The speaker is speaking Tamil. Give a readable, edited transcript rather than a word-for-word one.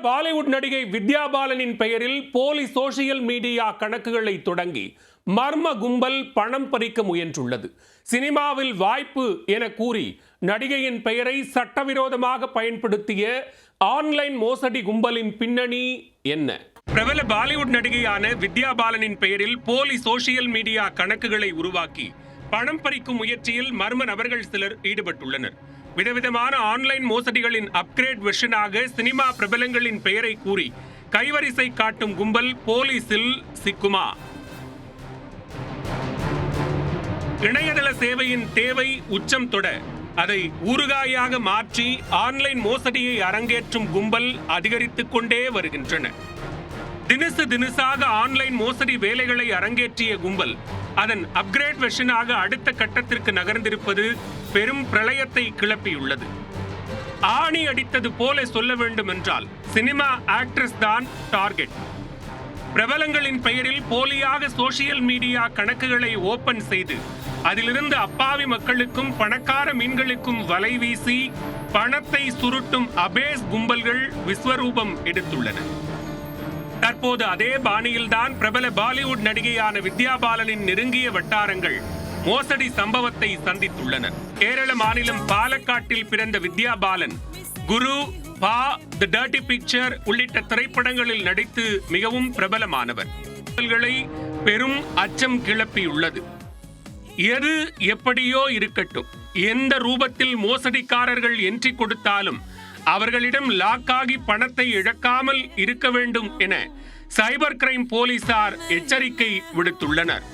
பாலிவுட் நடிகை வித்யா பாலனின் பெயரில் போலி சோசியல் மீடியா கணக்குகளை தொடங்கி மர்ம கும்பல் பணம் பறிக்க முயன்றுள்ளது. சினிமாவில் வாய்ப்பு என கூறி நடிகையின் பெயரை சட்டவிரோதமாக பயன்படுத்திய ஆன்லைன் மோசடி கும்பலின் பின்னணி என்ன? பிரபல பாலிவுட் நடிகையான வித்யா பாலனின் பெயரில் போலி சோசியல் மீடியா கணக்குகளை உருவாக்கி பணம் பறிக்கும் முயற்சியில் மர்ம நபர்கள் சிலர் ஈடுபட்டுள்ளனர். விதவிதமான ஆன்லைன் மோசடிகளின் அப்கிரேட் வெர்ஷனாக சினிமா பிரபலங்களின் பெயரை கூறி கைவரிசை காட்டும் கும்பல் போலீசில் சிக்குமா? இணையதள சேவையின் தேவை உச்சம் தொட அதை ஊறுகாயாக மாற்றி ஆன்லைன் மோசடியை அரங்கேற்றும் கும்பல் அதிகரித்துக் கொண்டே வருகின்றன. தினசாக ஆன்லைன் மோசடி வேலைகளை அரங்கேற்றிய கும்பல் அதன் அப்கிரேட் வெர்ஷனாக அடுத்த கட்டத்திற்கு நகர்ந்திருப்பது பெரும் பிரளயத்தை கிளப்பியுள்ளது. ஆணி அடித்தது போல சொல்ல வேண்டும் என்றால் சினிமா ஆக்ட்ரஸ் தான் டார்கெட். பிரபலங்களின் பெயரில் போலியாக சோசியல் மீடியா கணக்குகளை ஓபன் செய்து அதிலிருந்து அப்பாவி மக்களுக்கும் பணக்கார மீன்களுக்கும் வலை வீசி பணத்தை சுருட்டும் அபேஸ் கும்பல்கள் விஸ்வரூபம் எடுத்துள்ளன. தற்போது அதே பாணியில்தான் பிரபல பாலிவுட் நடிகையான வித்யா பாலனின் நெருங்கிய வட்டாரங்கள் மோசடி சம்பவத்தை சந்தித்துள்ளனர். கேரள மாநிலம் பாலக்காட்டில் பிறந்த வித்யா பாலன் குரு, பா, தி டர்ட்டி பிக்சர் உள்ளிட்ட திரைப்படங்களில் நடித்து மிகவும் பிரபலமானவர். பெரும் அச்சம் கிளப்பியுள்ளது. எது எப்படியோ இருக்கட்டும், எந்த ரூபத்தில் மோசடிக்காரர்கள் என்ட்ரி கொடுத்தாலும் அவர்களிடம் லாக்காகி பணத்தை இழக்காமல் இருக்க வேண்டும் என சைபர் கிரைம் போலீசார் எச்சரிக்கை விடுத்துள்ளனர்.